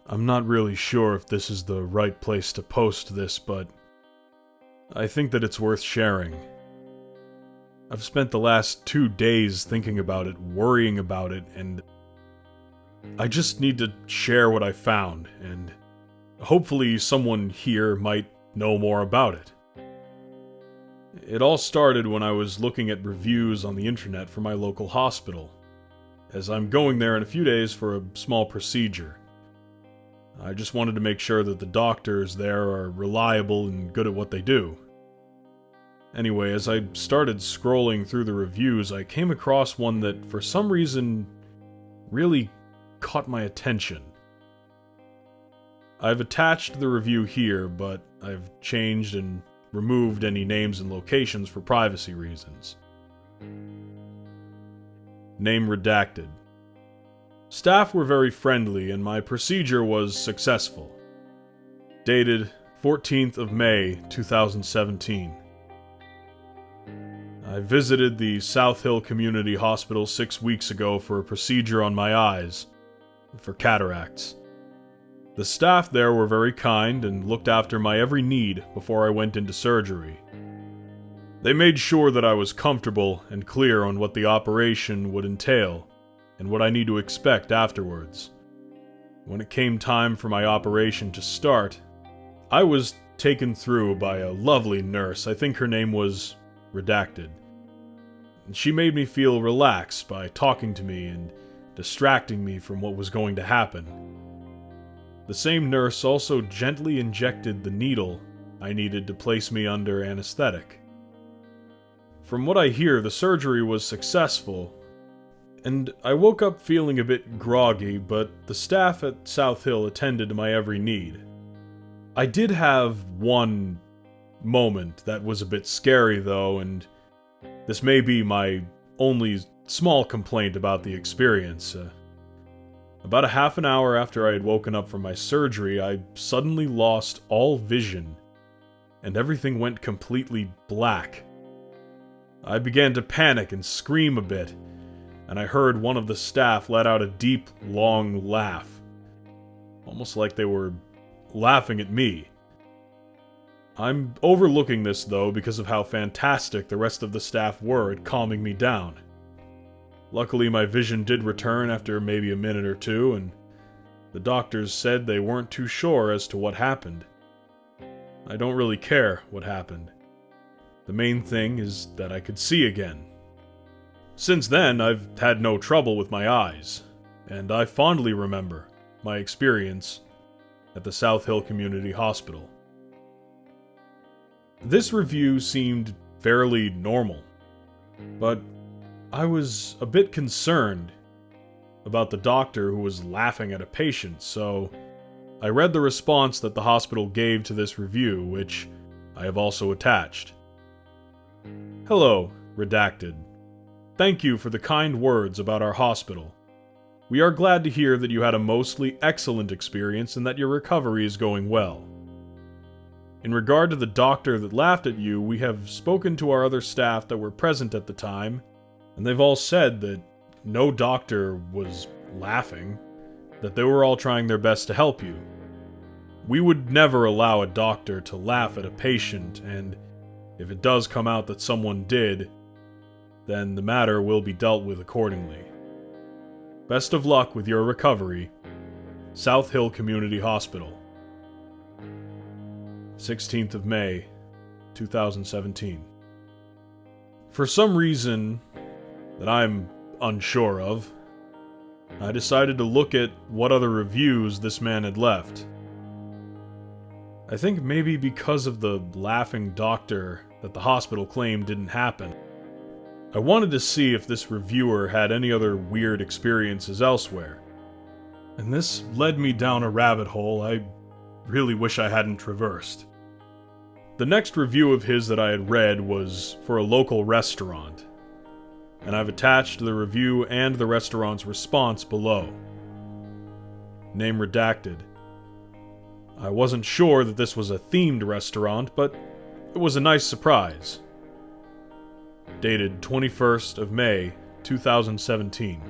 I'm not really sure if this is the right place to post this, but I think that it's worth sharing. I've spent the last 2 days thinking about it, worrying about it, and I just need to share what I found, and hopefully someone here might know more about it. It all started when I was looking at reviews on the internet for my local hospital, as I'm going there in a few days for a small procedure. I just wanted to make sure that the doctors there are reliable and good at what they do. Anyway, as I started scrolling through the reviews, I came across one that, for some reason, really caught my attention. I've attached the review here, but I've changed and removed any names and locations for privacy reasons. Name redacted. Staff were very friendly and my procedure was successful. Dated 14th of May, 2017. I visited the South Hill Community Hospital 6 weeks ago for a procedure on my eyes, for cataracts. The staff there were very kind and looked after my every need before I went into surgery. They made sure that I was comfortable and clear on what the operation would entail and what I need to expect afterwards. When it came time for my operation to start, I was taken through by a lovely nurse. I think her name was redacted. She made me feel relaxed by talking to me and distracting me from what was going to happen. The same nurse also gently injected the needle I needed to place me under anesthetic. From what I hear, the surgery was successful, and I woke up feeling a bit groggy, but the staff at South Hill attended to my every need. I did have one moment that was a bit scary though, and this may be my only small complaint about the experience. About a half an hour after I had woken up from my surgery, I suddenly lost all vision, and everything went completely black. I began to panic and scream a bit, and I heard one of the staff let out a deep, long laugh, almost like they were laughing at me. I'm overlooking this, though, because of how fantastic the rest of the staff were at calming me down. Luckily, my vision did return after maybe a minute or two, and the doctors said they weren't too sure as to what happened. I don't really care what happened. The main thing is that I could see again. Since then, I've had no trouble with my eyes, and I fondly remember my experience at the South Hill Community Hospital. This review seemed fairly normal, but I was a bit concerned about the doctor who was laughing at a patient, so I read the response that the hospital gave to this review, which I have also attached. Hello, redacted. Thank you for the kind words about our hospital. We are glad to hear that you had a mostly excellent experience and that your recovery is going well. In regard to the doctor that laughed at you, we have spoken to our other staff that were present at the time, and they've all said that no doctor was laughing, that they were all trying their best to help you. We would never allow a doctor to laugh at a patient, and if it does come out that someone did, then the matter will be dealt with accordingly. Best of luck with your recovery. South Hill Community Hospital. 16th of May, 2017. For some reason that I'm unsure of, I decided to look at what other reviews this man had left. I think maybe because of the laughing doctor that the hospital claimed didn't happen. I wanted to see if this reviewer had any other weird experiences elsewhere. And this led me down a rabbit hole I really wish I hadn't traversed. The next review of his that I had read was for a local restaurant, and I've attached the review and the restaurant's response below. Name redacted. I wasn't sure that this was a themed restaurant, but it was a nice surprise. Dated 21st of May, 2017.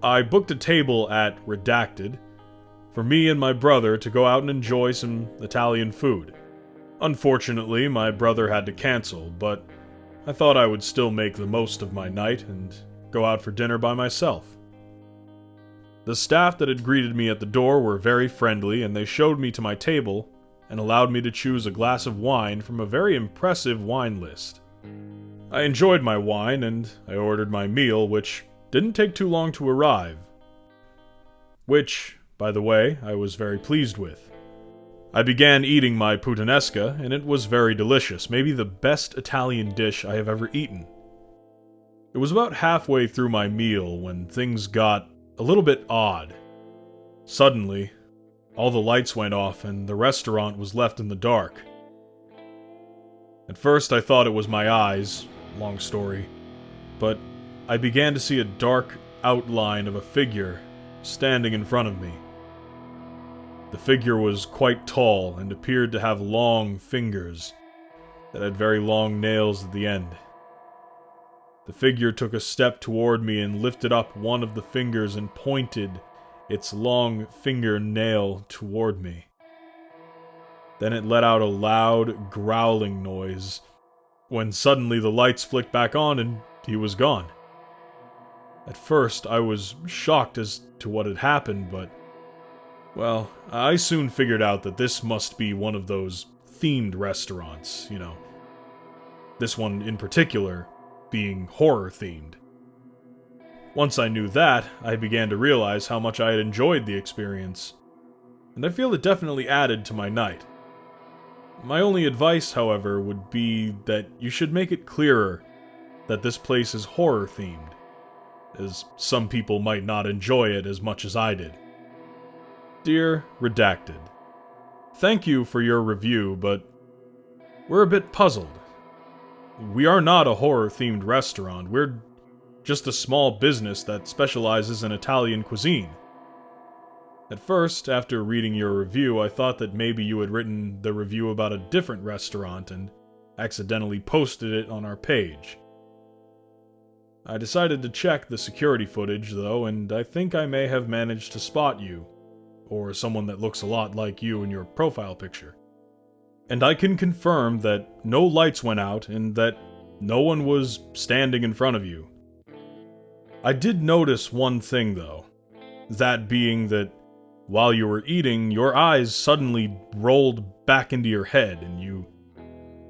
I booked a table at Redacted, for me and my brother to go out and enjoy some Italian food. Unfortunately, my brother had to cancel, but I thought I would still make the most of my night and go out for dinner by myself. The staff that had greeted me at the door were very friendly, and they showed me to my table and allowed me to choose a glass of wine from a very impressive wine list. I enjoyed my wine, and I ordered my meal, which didn't take too long to arrive. Which, by the way, I was very pleased with. I began eating my puttanesca, and it was very delicious, maybe the best Italian dish I have ever eaten. It was about halfway through my meal when things got a little bit odd. Suddenly, all the lights went off and the restaurant was left in the dark. At first I thought it was my eyes, long story, but I began to see a dark outline of a figure standing in front of me. The figure was quite tall and appeared to have long fingers that had very long nails at the end. The figure took a step toward me and lifted up one of the fingers and pointed its long fingernail toward me. Then it let out a loud, growling noise, when suddenly the lights flicked back on and he was gone. At first, I was shocked as to what had happened, but, well, I soon figured out that this must be one of those themed restaurants, you know. This one in particular being horror-themed. Once I knew that, I began to realize how much I had enjoyed the experience, and I feel it definitely added to my night. My only advice, however, would be that you should make it clearer that this place is horror-themed, as some people might not enjoy it as much as I did. Dear Redacted, thank you for your review, but we're a bit puzzled. We are not a horror-themed restaurant, we're just a small business that specializes in Italian cuisine. At first, after reading your review, I thought that maybe you had written the review about a different restaurant and accidentally posted it on our page. I decided to check the security footage, though, and I think I may have managed to spot you, or someone that looks a lot like you in your profile picture. And I can confirm that no lights went out and that no one was standing in front of you. I did notice one thing, though, that being that while you were eating, your eyes suddenly rolled back into your head and you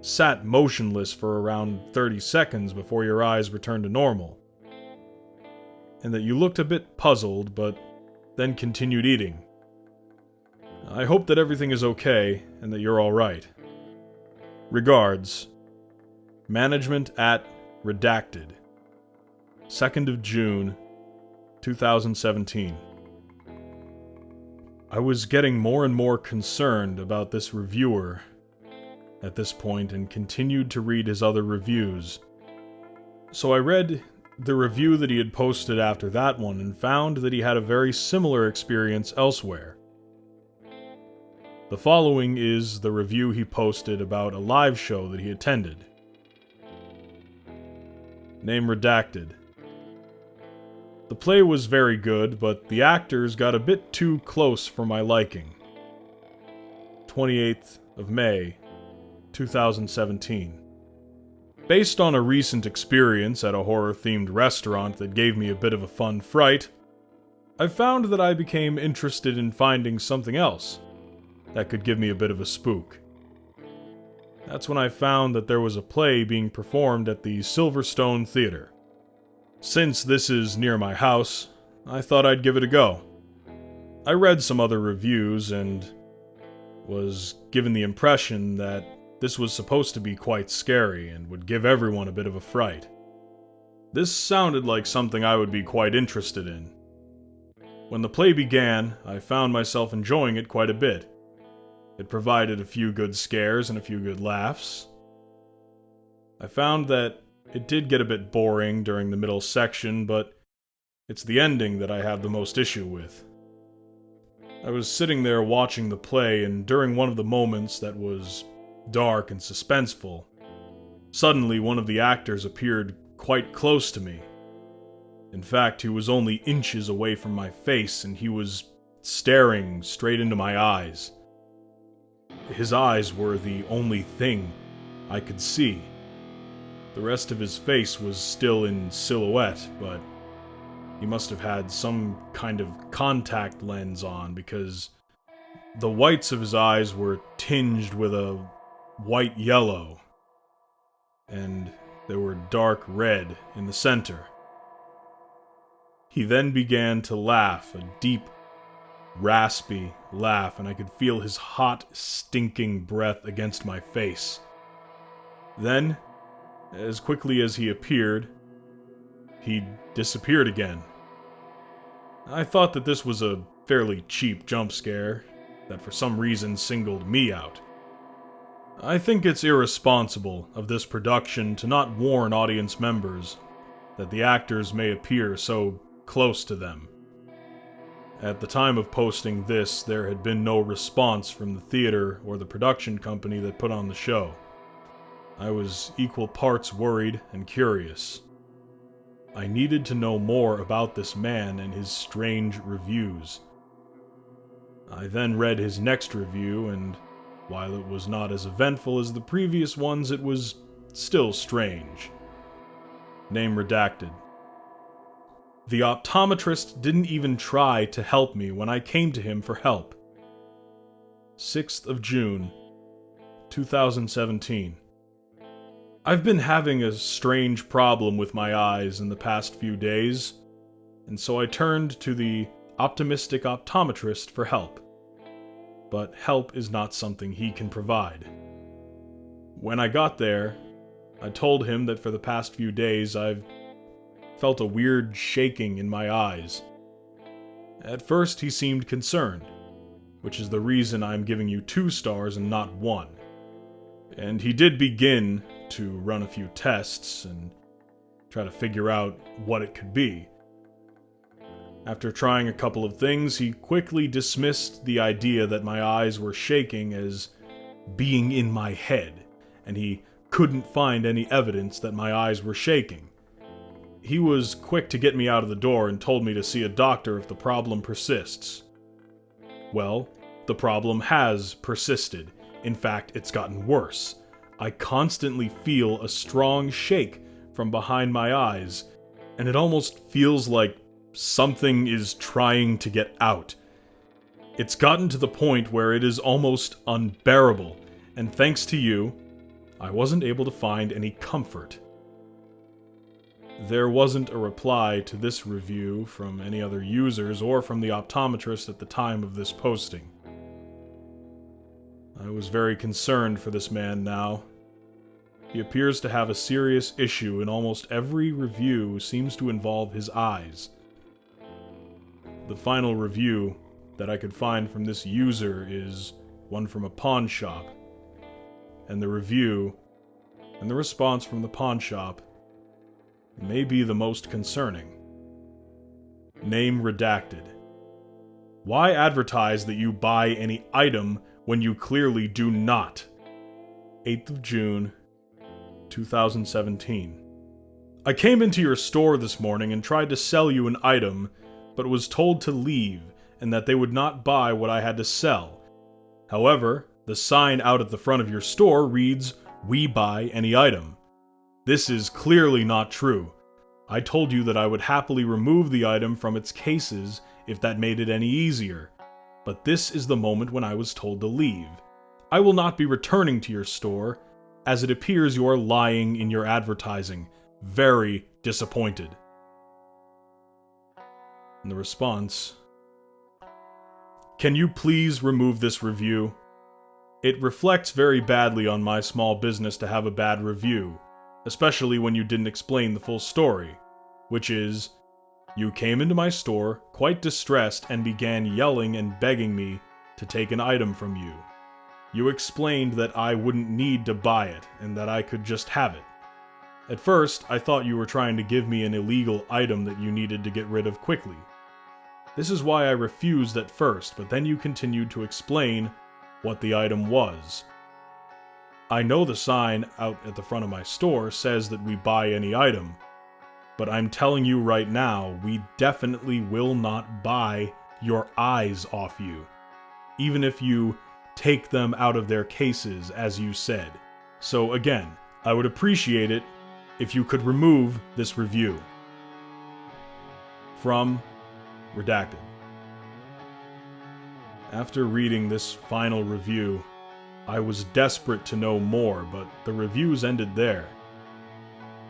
sat motionless for around 30 seconds before your eyes returned to normal. And that you looked a bit puzzled, but then continued eating. I hope that everything is okay and that you're alright. Regards, Management at Redacted, 2nd of June, 2017. I was getting more and more concerned about this reviewer at this point and continued to read his other reviews. So I read the review that he had posted after that one and found that he had a very similar experience elsewhere. The following is the review he posted about a live show that he attended. Name redacted. The play was very good, but the actors got a bit too close for my liking. 28th of May, 2017. Based on a recent experience at a horror-themed restaurant that gave me a bit of a fun fright, I found that I became interested in finding something else that could give me a bit of a spook. That's when I found that there was a play being performed at the Silverstone Theater. Since this is near my house, I thought I'd give it a go. I read some other reviews and was given the impression that this was supposed to be quite scary and would give everyone a bit of a fright. This sounded like something I would be quite interested in. When the play began, I found myself enjoying it quite a bit. It provided a few good scares and a few good laughs. I found that it did get a bit boring during the middle section, but it's the ending that I have the most issue with. I was sitting there watching the play, and during one of the moments that was dark and suspenseful, suddenly one of the actors appeared quite close to me. In fact, he was only inches away from my face, and he was staring straight into my eyes. His eyes were the only thing I could see. The rest of his face was still in silhouette, but he must have had some kind of contact lens on because the whites of his eyes were tinged with a white yellow, and they were dark red in the center. He then began to laugh, a deep, raspy laugh, and I could feel his hot, stinking breath against my face. Then, as quickly as he appeared, he disappeared again. I thought that this was a fairly cheap jump scare that for some reason singled me out. I think it's irresponsible of this production to not warn audience members that the actors may appear so close to them. At the time of posting this, there had been no response from the theater or the production company that put on the show. I was equal parts worried and curious. I needed to know more about this man and his strange reviews. I then read his next review, and while it was not as eventful as the previous ones, it was still strange. Name redacted. The optometrist didn't even try to help me when I came to him for help. 6th of June, 2017. I've been having a strange problem with my eyes in the past few days, and so I turned to the optimistic optometrist for help. But help is not something he can provide. When I got there, I told him that for the past few days I've felt a weird shaking in my eyes. At first he seemed concerned, which is the reason I'm giving you 2 stars and not 1. And he did begin to run a few tests and try to figure out what it could be. After trying a couple of things, he quickly dismissed the idea that my eyes were shaking as being in my head, and he couldn't find any evidence that my eyes were shaking. He was quick to get me out of the door and told me to see a doctor if the problem persists. Well, the problem has persisted. In fact, it's gotten worse. I constantly feel a strong shake from behind my eyes, and it almost feels like something is trying to get out. It's gotten to the point where it is almost unbearable, and thanks to you, I wasn't able to find any comfort. There wasn't a reply to this review from any other users or from the optometrist at the time of this posting. I was very concerned for this man now. He appears to have a serious issue, and almost every review seems to involve his eyes. The final review that I could find from this user is one from a pawn shop, and the review and the response from the pawn shop may be the most concerning. Name redacted. Why advertise that you buy any item when you clearly do not? 8th of June, 2017. I came into your store this morning and tried to sell you an item, but was told to leave and that they would not buy what I had to sell. However, the sign out at the front of your store reads, "We buy any item." This is clearly not true. I told you that I would happily remove the item from its cases if that made it any easier, but this is the moment when I was told to leave. I will not be returning to your store, as it appears you are lying in your advertising. Very disappointed. And the response: can you please remove this review? It reflects very badly on my small business to have a bad review, especially when you didn't explain the full story, which is, you came into my store quite distressed and began yelling and begging me to take an item from you. You explained that I wouldn't need to buy it and that I could just have it. At first, I thought you were trying to give me an illegal item that you needed to get rid of quickly. This is why I refused at first, but then you continued to explain what the item was. I know the sign out at the front of my store says that we buy any item, but I'm telling you right now, we definitely will not buy your eyes off you, even if you take them out of their cases, as you said. So again, I would appreciate it if you could remove this review. From Redacted. After reading this final review, I was desperate to know more, but the reviews ended there.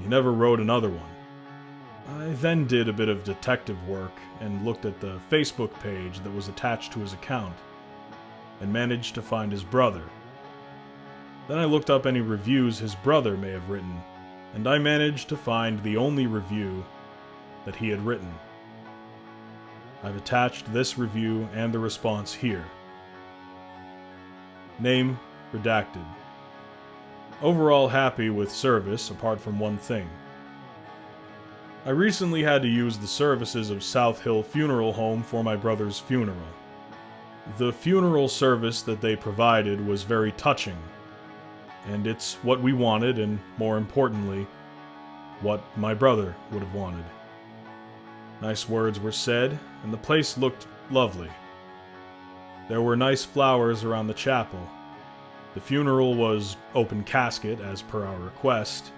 He never wrote another one. I then did a bit of detective work and looked at the Facebook page that was attached to his account, and managed to find his brother. Then I looked up any reviews his brother may have written, and I managed to find the only review that he had written. I've attached this review and the response here. Name redacted. Overall happy with service, apart from one thing. I recently had to use the services of South Hill Funeral Home for my brother's funeral. The funeral service that they provided was very touching, and it's what we wanted, and more importantly, what my brother would have wanted. Nice words were said, and the place looked lovely. There were nice flowers around the chapel. The funeral was open casket, as per our request,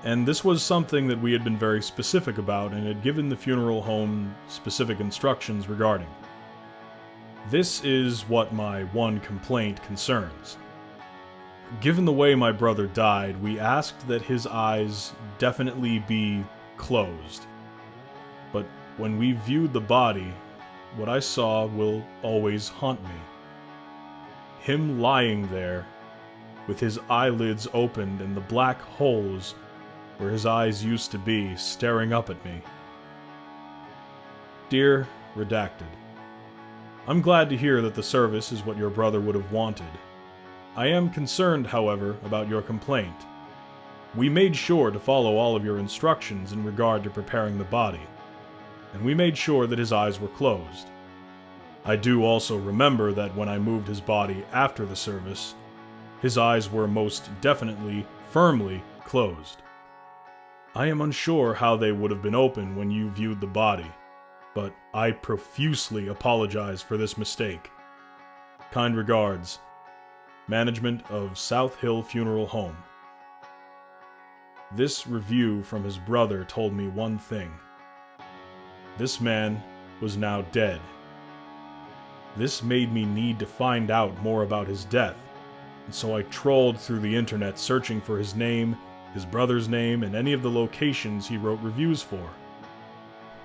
and this was something that we had been very specific about and had given the funeral home specific instructions regarding. This is what my one complaint concerns. Given the way my brother died, we asked that his eyes definitely be closed. But when we viewed the body, what I saw will always haunt me. Him lying there, with his eyelids opened and the black holes where his eyes used to be staring up at me. Dear Redacted, I'm glad to hear that the service is what your brother would have wanted. I am concerned, however, about your complaint. We made sure to follow all of your instructions in regard to preparing the body, and we made sure that his eyes were closed. I do also remember that when I moved his body after the service, his eyes were most definitely, firmly closed. I am unsure how they would have been open when you viewed the body, but I profusely apologize for this mistake. Kind regards, Management of South Hill Funeral Home. This review from his brother told me one thing. This man was now dead. This made me need to find out more about his death, and so I trolled through the internet searching for his name, his brother's name, and any of the locations he wrote reviews for.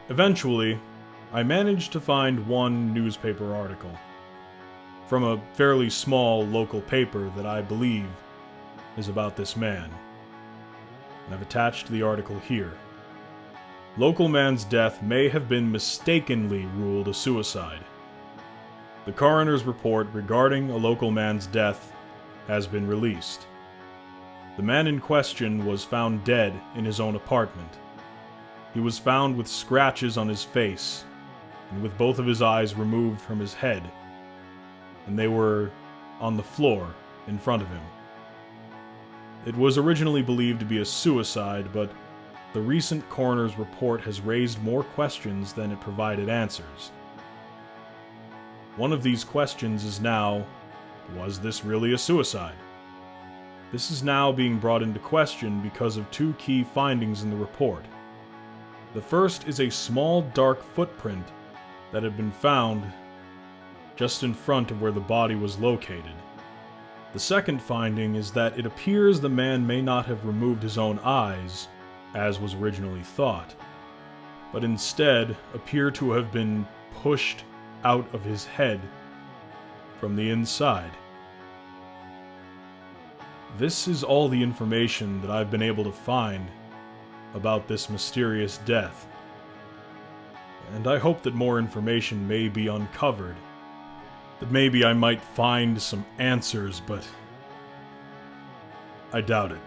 Eventually, I managed to find one newspaper article from a fairly small local paper that I believe is about this man. And I've attached the article here. Local man's death may have been mistakenly ruled a suicide. The coroner's report regarding a local man's death has been released. The man in question was found dead in his own apartment. He was found with scratches on his face, and with both of his eyes removed from his head, and they were on the floor in front of him. It was originally believed to be a suicide, but the recent coroner's report has raised more questions than it provided answers. One of these questions is now, was this really a suicide? This is now being brought into question because of two key findings in the report. The first is a small dark footprint that had been found just in front of where the body was located. The second finding is that it appears the man may not have removed his own eyes, as was originally thought, but instead appear to have been pushed out of his head from the inside. This is all the information that I've been able to find about this mysterious death, and I hope that more information may be uncovered, that maybe I might find some answers, but I doubt it.